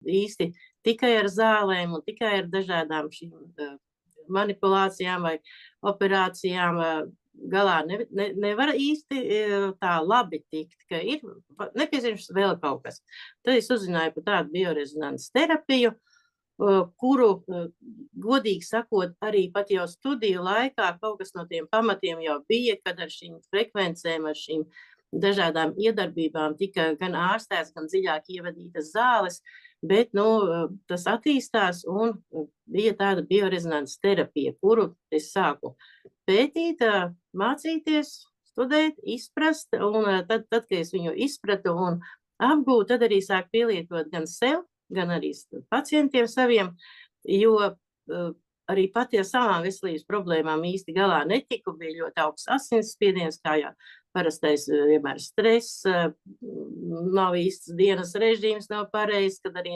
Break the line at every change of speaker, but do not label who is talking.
īsti tikai ar zālēm un tikai ar dažādām šīm manipulācijām vai operācijām galā nevar īsti tā labi tikt, ka ir nepieciešams vēl kaut kas. Tad es uzzināju par tādu biorezonanses terapiju, kuru, godīgi sakot, arī pat jau studiju laikā kaut kas no tiem pamatiem jau bija, kad ar šīm frekvencēm, ar šīm dažādām iedarbībām tika gan ārstēts, gan dziļāk ievadītas zāles, bet, tas attīstās un bija tāda biorezonanses terapija, kuru es sāku pētīt, mācīties, studēt, izprast, un tad, kad es viņu izpratu un apgūtu, tad arī sāku pielietot gan sev, gan arī pacientiem saviem, jo arī pati ar savām veselības problēmām īsti galā netiku, bija ļoti augsts asinsspiediens, kā jau parastais vienmēr stress, nav īsts dienas režīms, nav pareizs, kad arī